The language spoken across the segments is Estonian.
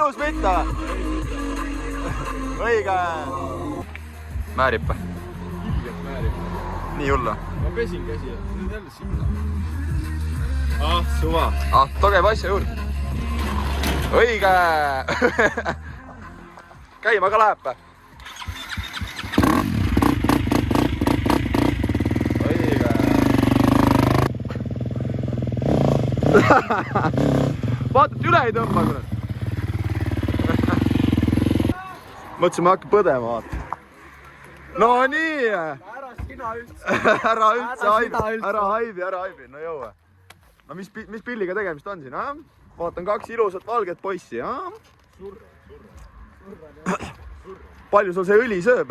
ilus mitte? Õige. Määrib või? Ilgelt määrib. Nii hullu? Ma pesin käsi, nüüd jälle sinna. Suva. Togev asja juurde. Õige. Käima ka läheb. Õige. Vaata, et üle ei tõmba, kurat. Mõtlesin, ma hakkan põdema, vaata. No nii. Ära sina üldse. Ära haibi, no jõua. No mis pilliga tegemist on siin, jah? Vaatan 2 ilusat valget poissi, jah? Surra. Palju sul see õli sööb?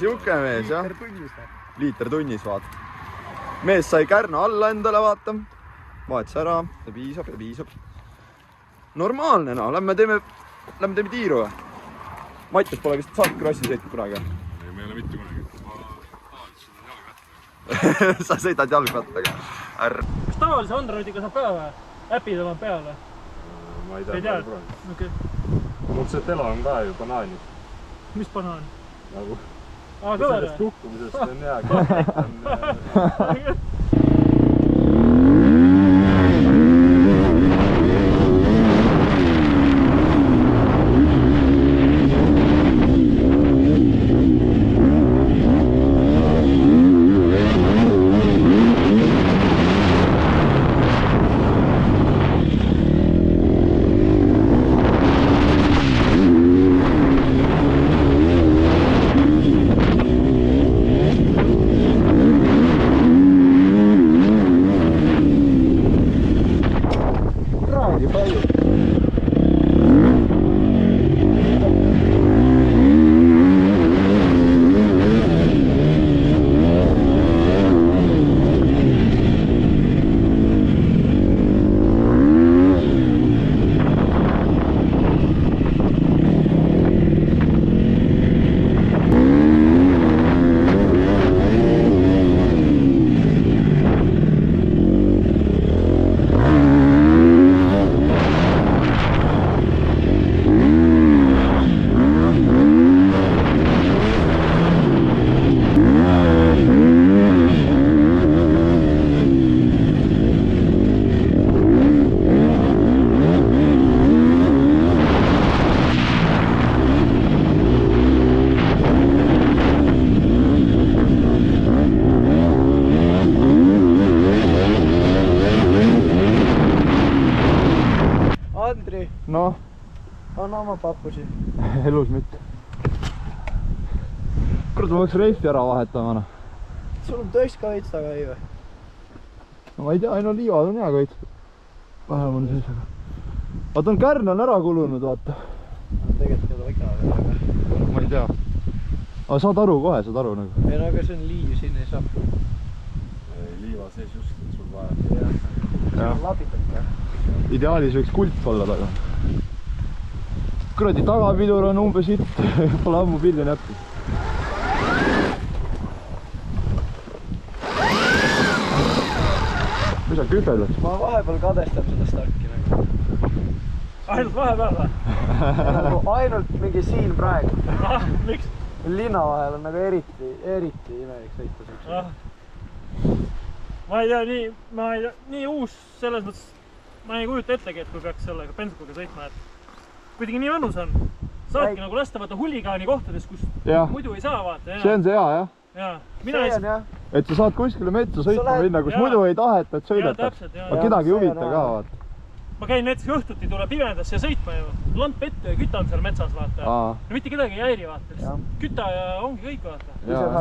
Siuke mees, jah? Liiter tunnis, vaata. Mees sai kärna alla endale, vaata. Vaetas ära, ja piisab. Normaalne, no. Lähme teeme tiiru. Mattias pole vist saanud krossi sõitnud kunagi. Ei, me ei ole mitte kunagi. Sa sõidad jalgrattaga. Kas tavalise Androidiga saab peale? Äpid on peale? Ma ei tea. Okay. Mul see telo on ka ju banaanis. Mis banaan? Nagu kõver? Sellest kukkumisest on hea. No? On oma pappusi. Elus mitte. Kurat, ma peaks reifi ära vahetama. Sul on tõesti ka veits taga ei või? No ma ei tea, no liivad on hea ka veits. Vähem on sees, aga... Vaata, on kärn on ära kulunud, vaata. Tegelikult ei ole väga veel. Ma ei tea. Aga saad aru kohe, saad aru nagu. Ei no, aga see on liiv, siin ei saa. Liiva sees just, et sul vaja. Jah. Labitab ka. Ideaalis võiks kult olla taga. Kuradi tagapidur on umbes sitt, pole ammu pilli näppi. Mis sa kühveldad? Ma vahepeal kadestan seda starki nagu. Ainult vahepeal või? Ainult mingi siin praegu. Miks? Linna vahel on nagu eriti imelik sõita. Ma ei tea, nii uus selles mõttes, ma ei kujuta ettegi, et kui peaks sellega bensukuga sõitma, et kuidagi nii mõnus on. Saadki nagu lasta vaata huligaani kohtades, kus muidu ei saa vaata. See on see hea, jah? Jaa. Et sa saad kuskile metsa sõitma minna, kus muidu ei taheta, et sõidata. Aga kedagi huvita ka, vaata. Ma käin näiteks õhtuti, tuleb pimedasse sõitma ju. Lamp ette ja kütan seal metsas, vaata. No mitte kedagi ei häiri, vaata. Küta ja ongi kõik, vaata.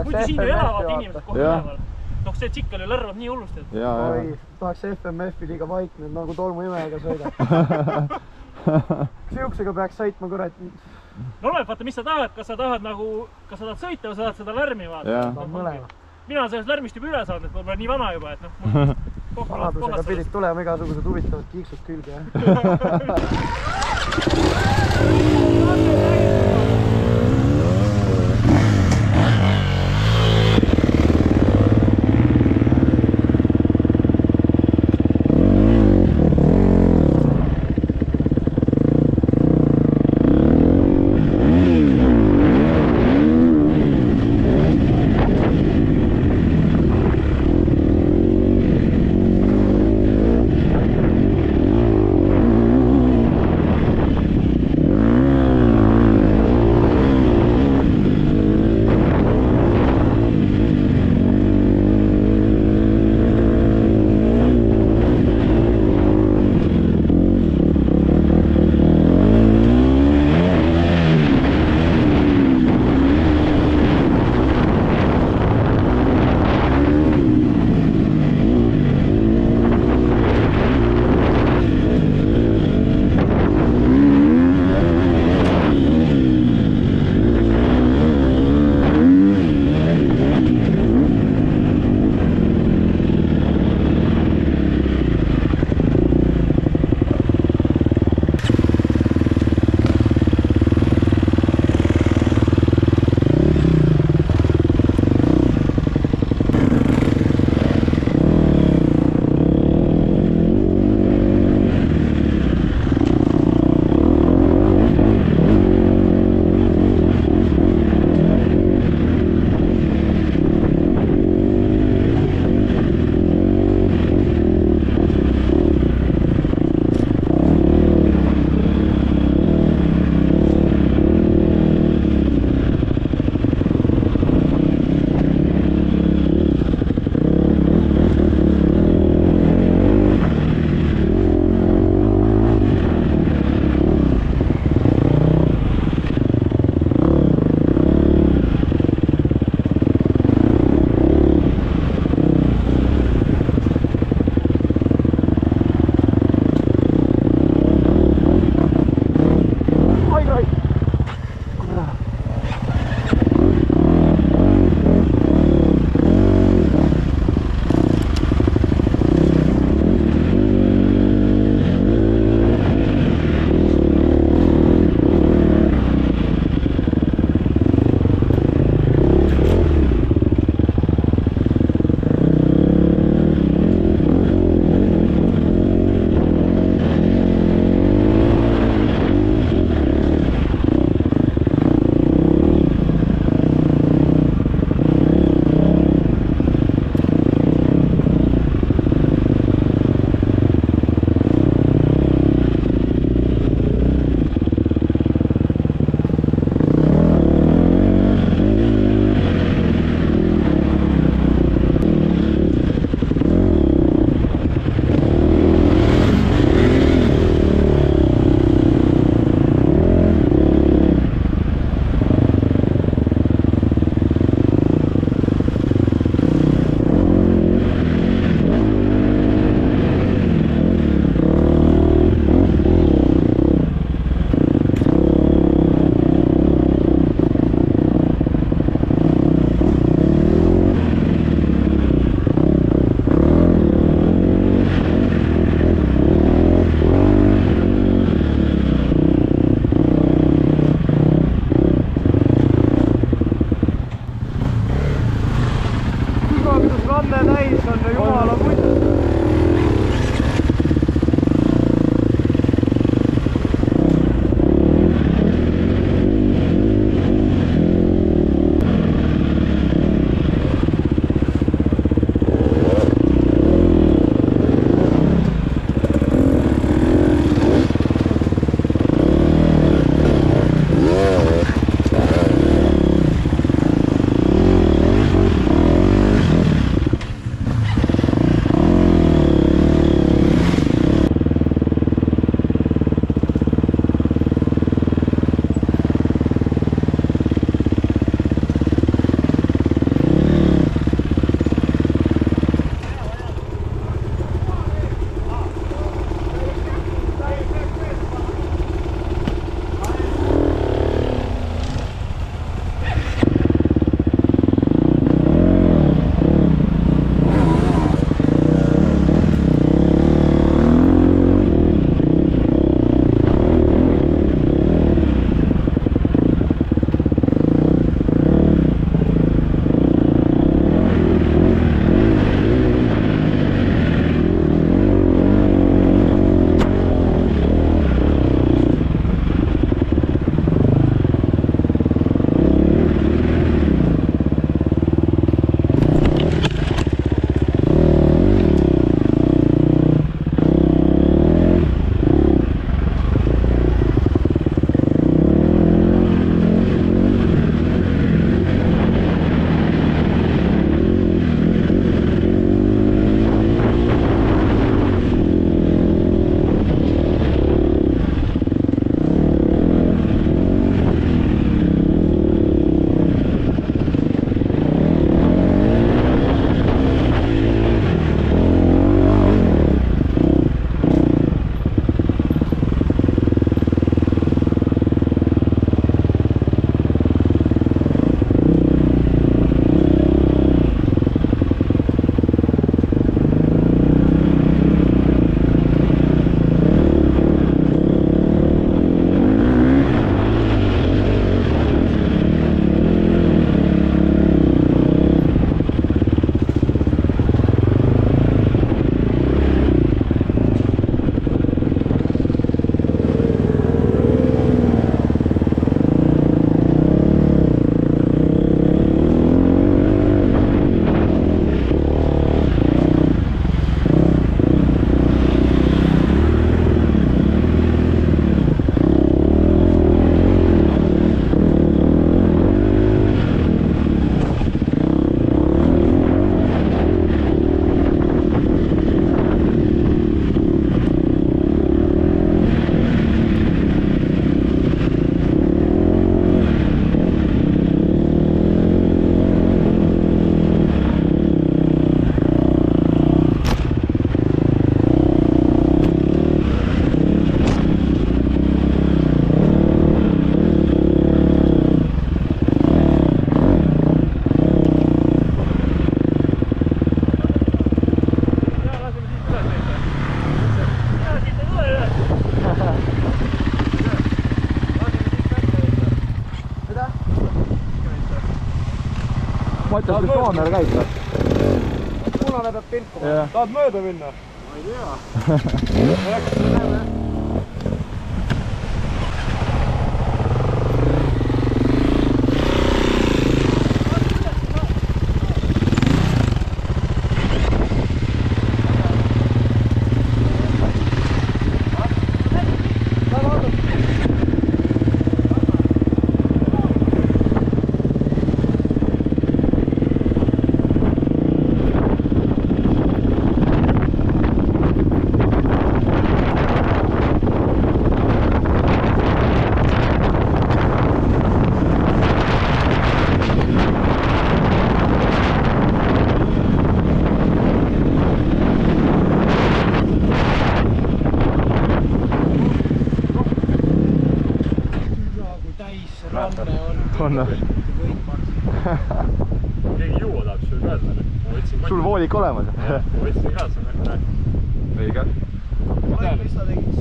Muidu siin ju elavad inimesed kohe üleval. Noh, see tsikkel ju lärvab nii hullust, et... Oi, tahaks FMF-i liiga vaiknud, nagu tolmuimega sõida. Siuksega peaks sõitma, kurat. No oleb, vaata, mis sa tahad, kas sa tahad sõita või sa tahad seda lärmi, vaata. Mõlema. Mina olen sellest lärmist juba üle saanud, et ma olen nii vana juba, et noh... Vanadusega pidid tulema igasugused huvitavad kiiksud külge, jah. Matjas, mis kaamera käib? Punane peab pilkuma. Tahad mööda minna? Ma ei tea. Keegi juua tahab sul ka seda. Sul voolik olemas? Ma võtsin ka seda. Õige. Mis sa tegid?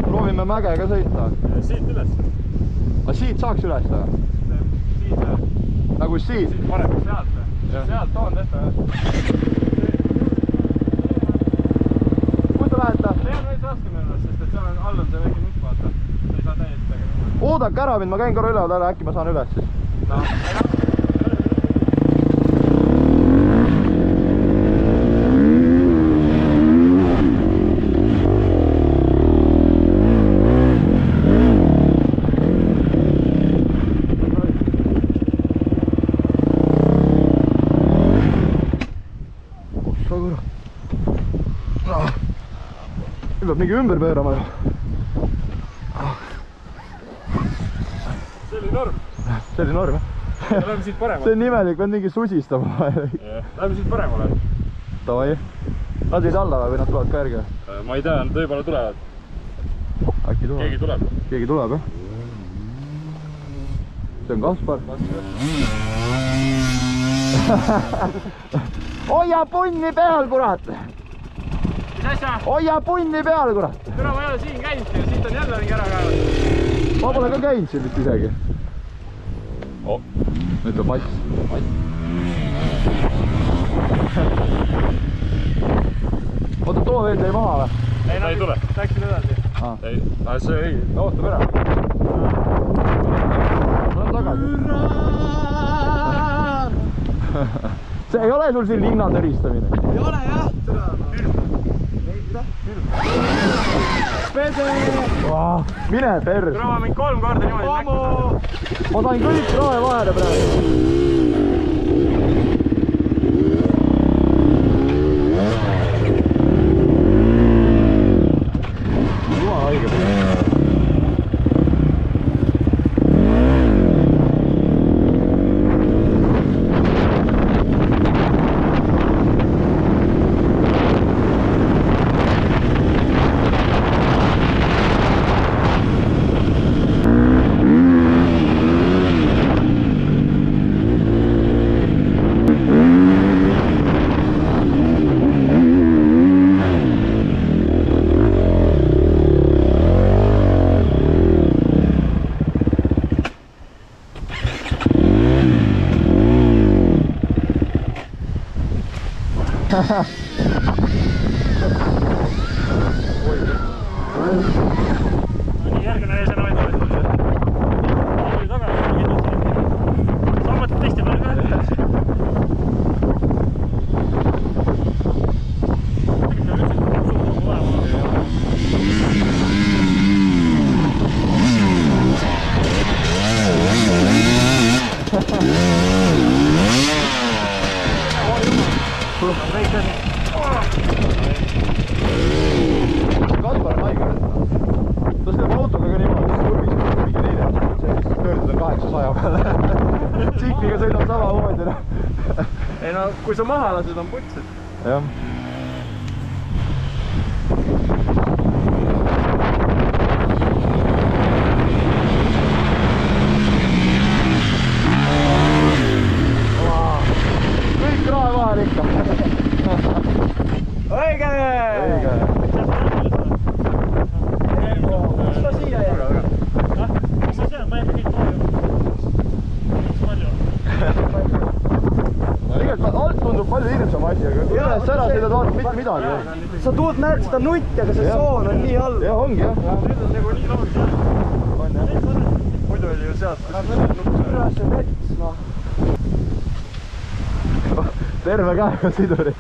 Proovime mäge ka sõita. Siit üles. Aga siit saaks üles? Siit nagu siit? Siit parem sealt. Sealt on tehta. Kus te lähete? See on veits raske minu arust, sest et seal on all on see väike nukk, vaata. Sa ei saa täiesti tegema. Oodake ära mind, ma käin korra üleval ära, äkki ma saan üles siis. No. Nüüd peab mingi ümber pöörama ju. See oli norm. See oli norm, jah? Läheme siit paremale. See on nimelik, pead mingi susistama. Läheme siit paremale. Davai. Nad jäid alla või nad tulevad ka järgi? Ma ei tea, nad võib-olla tulevad. Äkki tuleb? Keegi tuleb. Keegi tuleb, jah? See on Kaspar. Hoia punni peal, kurat! Mis asja? Hoia punni peal, kurat! Türa, ma ei ole siin käinud ja siit on jälle mingi ära kaevad. Ma pole ka käinud siin vist isegi. Oh. Nüüd on pats. Oota, too veel jäi maha või? Ei, ta ei tule. Läksid edasi. Ei, see ei, ootab ära. Ma olen tagasi. See ei ole sul siin linna tõristamine? Ei ole jah, türa. Mine perse. Türa, ma mingi 3 korda niimoodi näkku. Ma sain kõik rae vahele praegu. Jumala haige. Nii, järgmine ees enam ei tule. Tuli tagasi. Sa mõtled teiste peale ka? Kaspar on haige võtta. Ta sõidab autoga ka niimoodi, et kurbis mingi 400 pöördud on 800 peale. Tsikliga sõidab samamoodi. Ei no, kui sa maha lasid, on putsid. Jah. Kõik rae vahel ikka. Õige! Õige. Kus ta siia jäi? Ma tean, ma ei kõik kohe. Palju. sõidad, vaatad mitte midagi. Sa tuud näed seda nutti, aga see soon on nii all. Jah, ongi jah. Nüüd on nagu nii loogiline. Muidu oli ju sealt. Üra see mets, noh. Terve käega sidurit.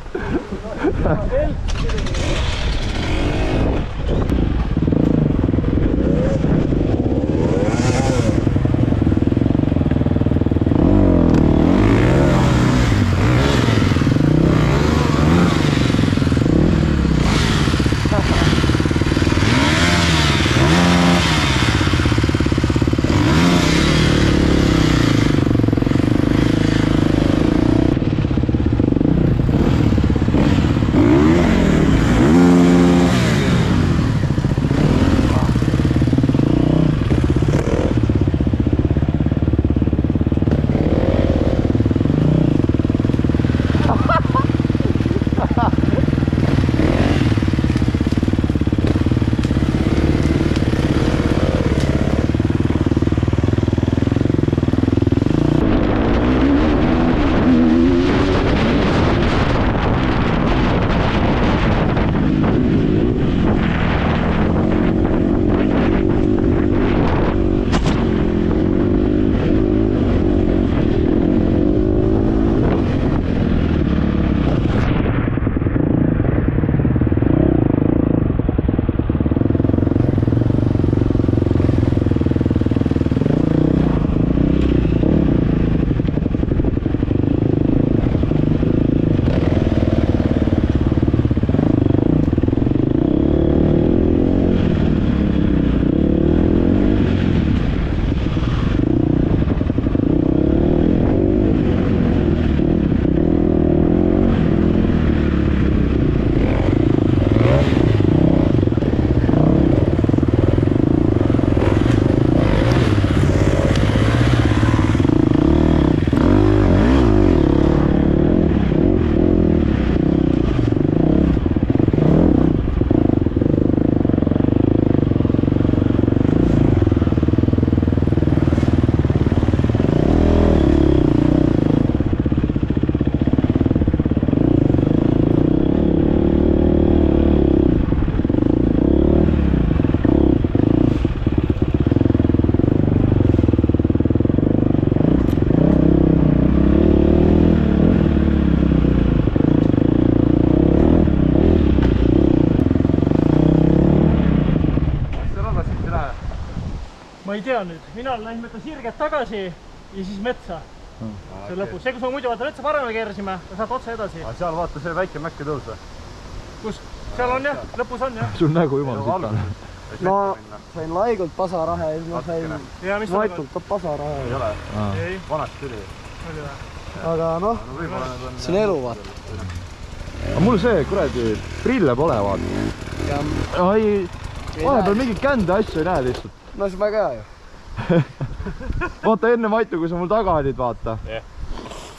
Ma ei tea nüüd, mina olen läinud mõtlen sirget tagasi ja siis metsa. See lõpus. See, kus me muidu vaata metsa paremale keersime, saab otse edasi. Seal vaata see väike mäkke tõus või? Kus? Seal on jah, lõpus on jah. Sul nägu jumal sitane. No sain laigult pasarahe ja siis ma sain Maitult ka pasarahe. Ei ole? Ei. Vanasti tuli. Aga noh, see on elu vaata. Aga mul see kuradi prille pole vaata. Ai, vahepeal mingit kände asju ei näe lihtsalt. No siis väga hea ju. Vaata enne Maitu, kui sa mul taga olid, vaata. Ja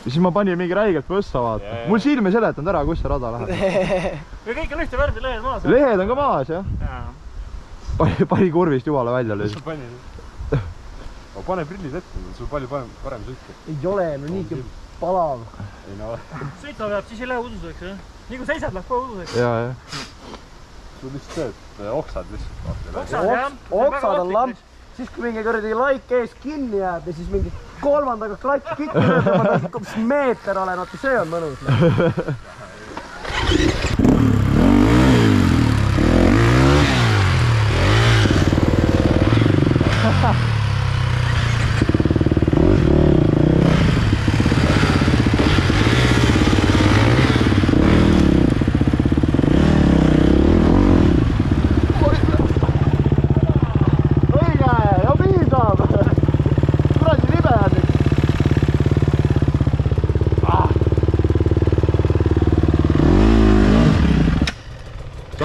siis ma panin mingi räigelt põssa, vaata. Mul silm ei seletanud ära, kus see rada läheb. Või kõik on ühte värvi lehed maas. Lehed on ka maas, jah. Pani kurvist jumala välja löös. Pane prillid ette, sul palju parem sõitki. Ei ole, no niigi palav. Sõitma peab, siis ei lähe uduseks, jah? Nii kui seisad, läheb kohe uduseks. Jaa, jah. Sul lihtsalt see, et oksad lihtsalt. Oksad on lamp. Siis kui mingi kõrdi laik ees kinni jääb ja siis mingi kolmandaga klats kikki lööb, kus meeter olen, vaata see on mõnus.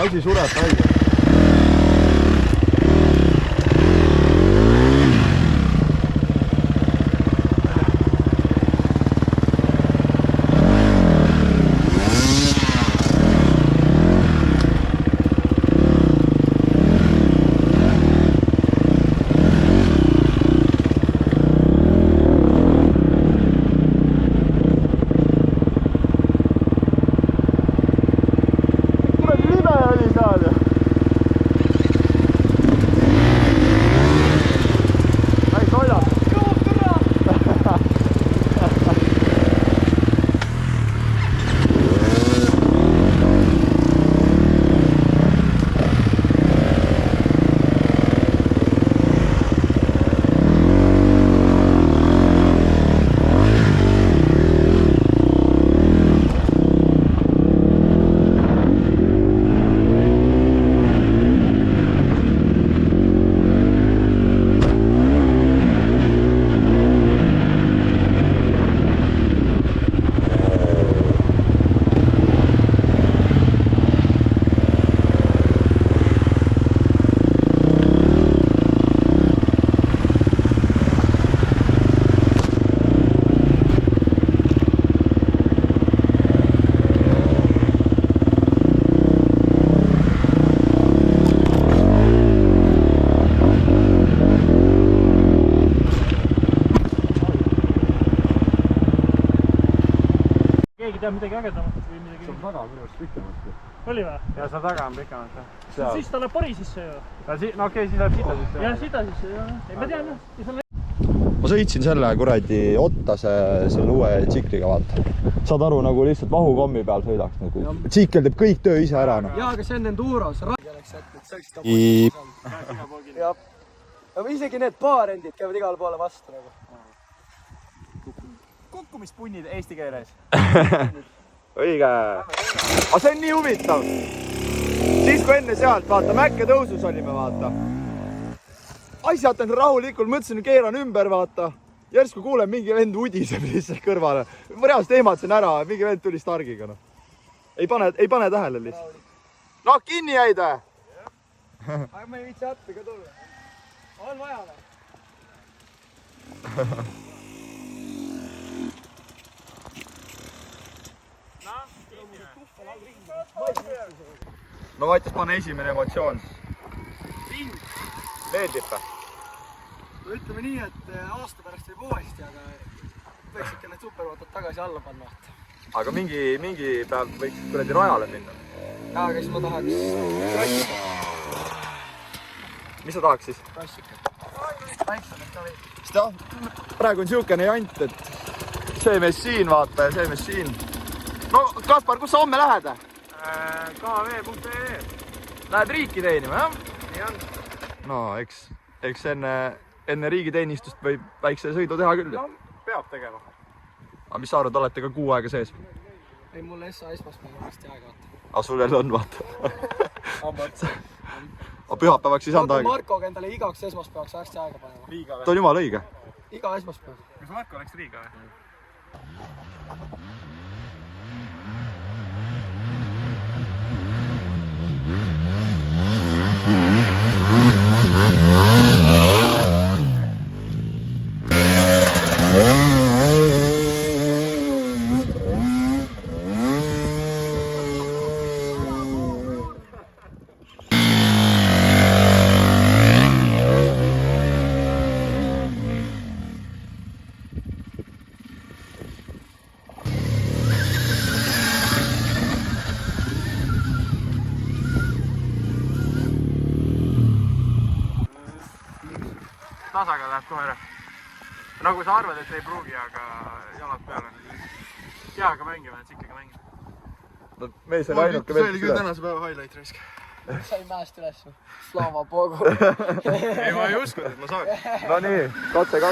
Asi sureb välja. tea midagi ägedamat või midagi. See on taga minu arust pikemalt. Oli või? Ja seal taga on pikemalt. Siis ta läheb pori sisse ju. No okei, siis läheb sita sisse. Jah, sita sisse, jah. Ei, ma tean jah. ma sõitsin selle kuradi Ottase selle uue tsikliga, vaata. Saad aru, nagu lihtsalt vahukommi peal sõidaks nagu. Tsikkel teeb kõik töö ise ära. Jaa, aga see on Enduros. Jah. Isegi need baarendid käivad igale poole vastu nagu. Kukkumispunnid eesti keeles. Õige. Aga see on nii huvitav. Siis kui enne sealt, vaata, Mäkke tõusus olime, vaata. Asjad on rahulikult, mõtlesin, keeran ümber, vaata. Järsku kuulen, mingi vend udiseb lihtsalt kõrvale. Ma reaalselt ehmatasin ära, mingi vend tuli Stargiga. No. Ei pane tähele lihtsalt. No kinni jäid või? Aga ma ei viitsi appi ka tulla. On vaja või? No vaatas pane esimene emotsioon. Meeldib või? No ütleme nii, et aasta pärast võib uuesti, aga võiks ikka need supervaatad tagasi alla panna. Aga mingi päev võiks kuradi rajale minna. Jaa, aga siis ma tahaks klassikat. Mis sa tahaks siis? Klassikat. Väiksemalt ka või? Sest jah, praegu on siukene jant, et see mees siin vaata ja see mees siin. No Kaspar, kus sa homme lähed? KV.ee. Lähed riiki teenima, jah? Nii on. No, eks enne riigiteenistust võib väikse sõidu teha küll. No, peab tegema. Aga mis sa arvad, olete ka kuu aega sees? Ei, mulle esmaspäeval varsti aega vaata. Aga sul jälle on, vaata. Aga pühapäevaks ei saanud aega. Markoga endale igaks esmaspäevaks varsti aega panema. Riiga või? Ta on jumala õige. Iga esmaspäev. Kas Marko läks Riiga või? Tasaga läheb kohe ära. Nagu sa arvad, et ei pruugi, aga jalad peale. Keaga mängime, tsikliga mängime. No, mees oli ainuke veel. See oli küll tänase päeva highlight raisk. Sain mäest üles. Slava Bogu. Ei, ma ei uskunud, et ma saaks. No nii, katse 2.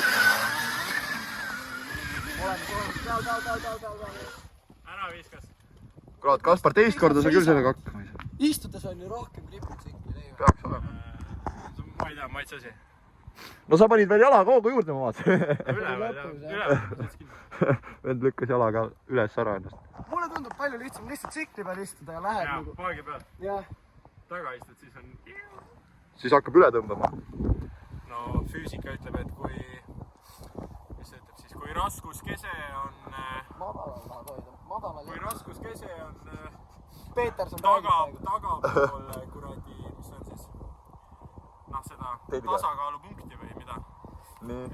Ära viskas. Kurat, Kaspar, teist korda sa küll sellega hakkama ei saa. Istudes on ju rohkem gripitsikli leiva. Peaks olema. Ma ei tea, maitse asi. No sa panid veel jala koogu juurde, ma vaatasin. Üleval. Vend lükkas jalaga üles ära ennast. Mulle tundub palju lihtsam lihtsalt tsikli peal istuda ja lähed Jaa, nagu. paagi peal. Jah. Taga istud, siis on... Siis hakkab üle tõmbama. No füüsika ütleb, et kui... Mis see ütleb siis? Kui raskuskese on... Madalal tahad hoida. Madalal. Kui raskuskese on... Peeterson tagapool kuradi... Mis on siis? Noh, seda tasakaalupunkti või mida.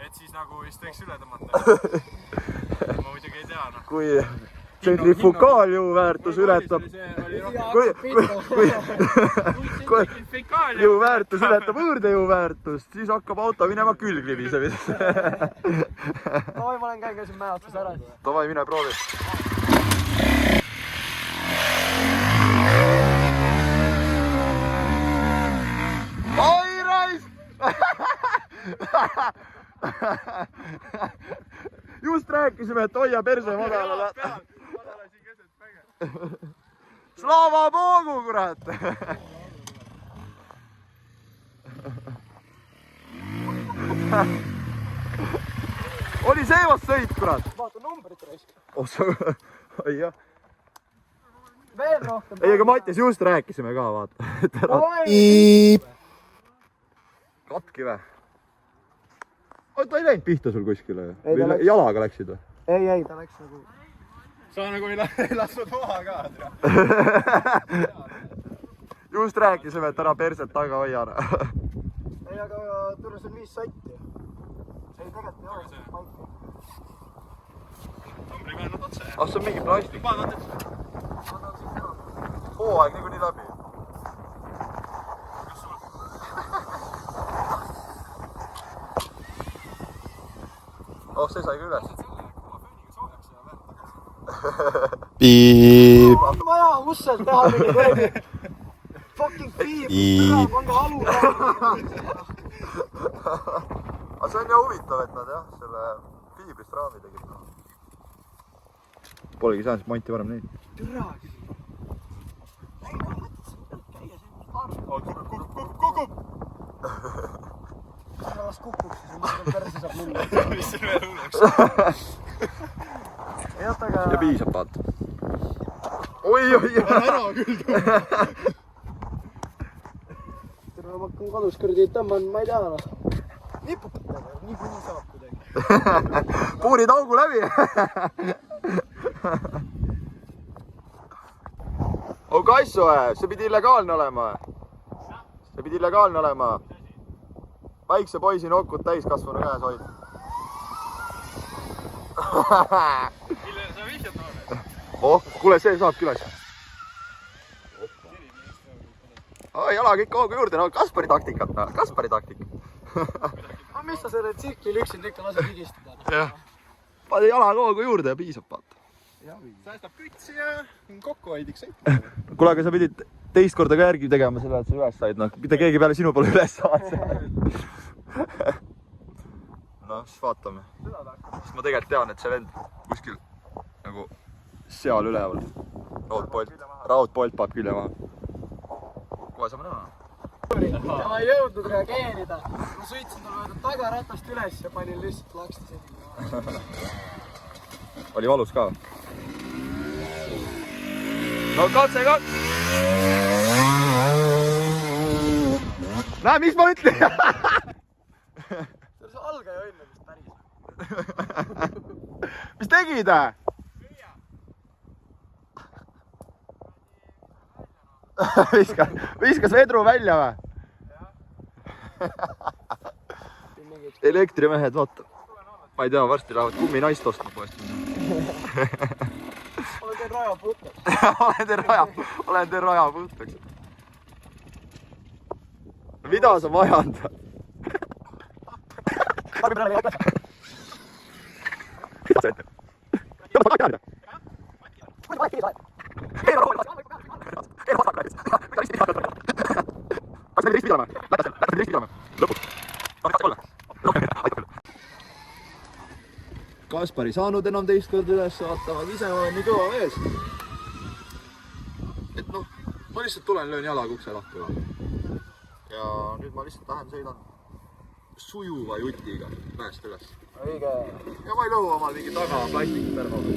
Et siis nagu vist võiks üle tõmmata. Ma muidugi ei tea, noh. Kui tsentrifugaaljõuväärtus ületab... Kui jõuväärtus ületab võõrdejõuväärtust, siis hakkab auto minema külglibisemiseks. Davai, ma olen käisin mäe otsas ära. Davai, mine proovi. Oi, raisk! Just rääkisime, et hoia perse madalale. Madalasin keset mäge. Slava Bogu, kurat! Oli see vast sõit, kurat? Vaata numbrit raisk. Oi jah. Veel rohkem. Ei, aga Mattias just rääkisime ka, vaata. Katki või? Ta ei läinud pihta sul kuskile ju? Jalaga läksid või? Ei, ta läks nagu... Sa nagu ei lasknud maha ka. Just rääkisime, et ära perset taga hoia. Ei, aga tule seal 5 sotti. See ei tegelikult ei ole. Numbri vennad otse. Ah, see on mingi plastik. Hooaeg niikuinii läbi. Kas sul? Oh, see sai ka üles. Piip. Vaja ussel teha mingi kuradi fucking piip. Pange alu. Aga see on ju huvitav, et nad jah, selle fiibrist raami tegid. Polegi saanud monti varem neid. Türa. Kukub! Las kukub, siis on perse saab minna. Mis see veel hulleks? Ja piisab, vaata. Oi. Ära küll tule. Türa, ma hakkan kodus kurdi tõmban, ma ei tea. Nipukatega, niikuinii saab kuidagi. Puurid augu läbi. Oh Kassu, see pidi illegaalne olema. See pidi illegaalne olema. Väikse poisi nokud täiskasvanu käes hoid. Millele sa vihjad noore? Oh, kuule, see saab külas. Jala kõik hoogu juurde, no Kaspari taktikat, no Kaspari taktika. Mis sa selle tsikli üksinda ikka lased higistada? Jah. Pane jala hoogu juurde ja piisab, vaata. Säästab kütsi ja kokkuhoidiks sõitma. Kuule, aga sa pidid teist korda ka järgi tegema selle, et sa üles said, noh, mitte keegi peale sinu poole üles saad. No, siis vaatame. Siis ma tegelikult tean, et see vend kuskil nagu seal üleval. Raudpolt paab külje maha. Kohe saame näha. Ja ma ei jõudnud reageerida. Ma sõitsin tal mööda tagaratast üles ja panin lihtsalt laksti selline. Oli valus ka? No katse ka! Näe, mis ma ütlen? See algaja õnne, mis päris. Mis tegid? Viskas vedru välja või? Elektrimehed, vaata. Ma ei tea, varsti lähevad kumminaist ostma poest. Olen teil raja puhtaks. Olen teil raja puhtaks. Mida sa majandad? Kaspar ei saanud enam teist korda üles vaatama, ise olen nii kõva mees. Et noh, ma lihtsalt tulen, löön jalaga ukse lahti. Ja nüüd ma lihtsalt lähen sõidan sujuva jutiga mäest üles. Õige. Ja ma ei lõhu omal mingi taga plastikperhoga.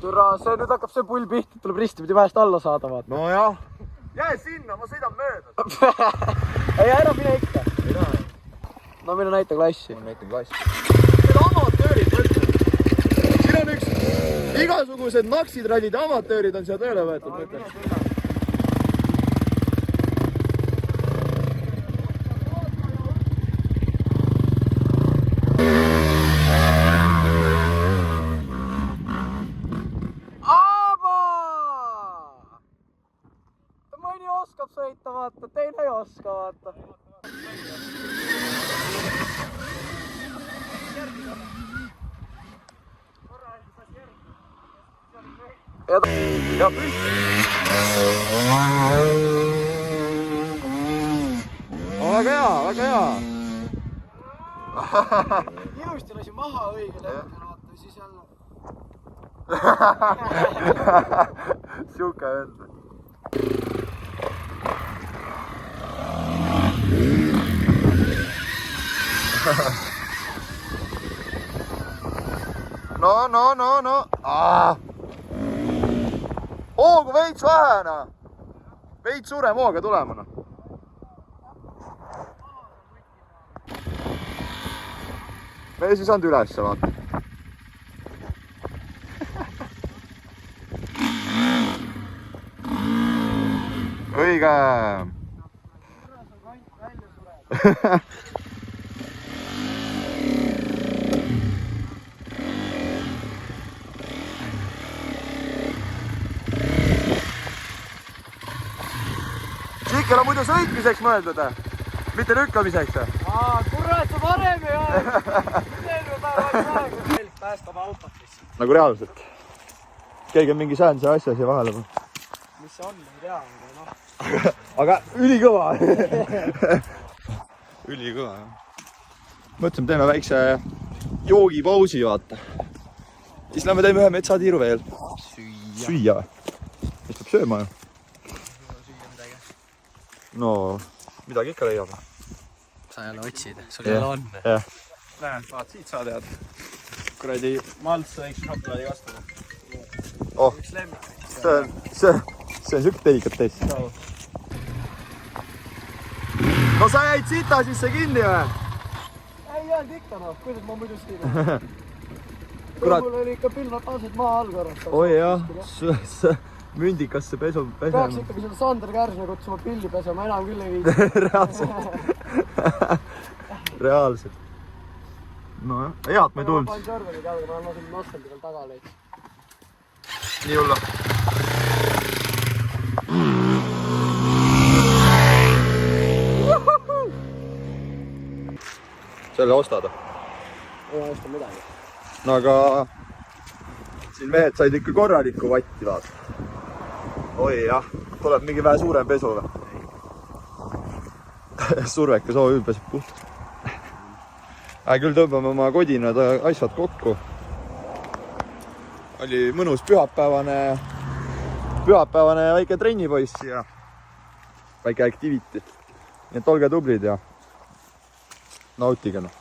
Türa, see nüüd hakkab see pull pihti, tuleb ristipidi mäest alla saada, vaata. No jah. Jää sinna, ma sõidan mööda. Ei, ära mine ikka. No mine näita klassi. Ma näitan klassi. Need amatöörid, mõtled. Siin on üks igasugused naksitrallide amatöörid on siia tööle võetud, mõtled. Mõni oskab sõita, vaata, teine ei oska, vaata. Ja püsti. Väga hea, väga hea. Ilusti lasi maha õigel hetkel, vaata, siis jälle. Siuke vend. No. Hoogu veits vähena. Veits suurem hooga tulema, noh. Me siis saanud ülesse, vaata. õige. Sikel on muidu sõitmiseks mõeldud, mitte lükkamiseks. Kurat, sa varem ei ole. Päästab autot lihtsalt. Nagu reaalselt. Keegi on mingi säänse asja siia vahele. Mis see on, ei tea. Aga ülikõva. Ülikõva, jah. Mõtlesime, teeme väikse joogipausi, vaata. Siis lähme teeme ühe metsatiiru veel. Süüa või? Mis peab sööma ju? No, midagi ikka leiab. Sa jälle otsid, sul jälle on. Näe, vaat siit sa tead. Kuradi malts võiks šokolaadi kastada. Oh, see on siuke delikatess. No sa jäid sita sisse kinni või? Ei jäänud ikka noh, kuidas ma muidu siin. Kurat. Mul oli ikka pilvad taased maa all korras. Oi jah, mündikas see pesu. Peaks ikkagi seda Sander Kärsna kutsuma pilli pesema, enam küll ei viidi. Reaalselt. No jah, head me ei tulnud. Ma panin serverid jalga, ma lasin nostalgi veel taga leid. Nii hullu. Selle ostad? Ei osta midagi. No aga siin mehed said ikka korralikku vatti, vaata. Oi jah, tuleb mingi vähe suurem pesu või? Survekas OÜ peseb puhtalt. Küll tõmbame oma kodinad asjad kokku. Oli mõnus pühapäevane väike trennipoiss ja väike activity. Nii et olge tublid ja nautige noh.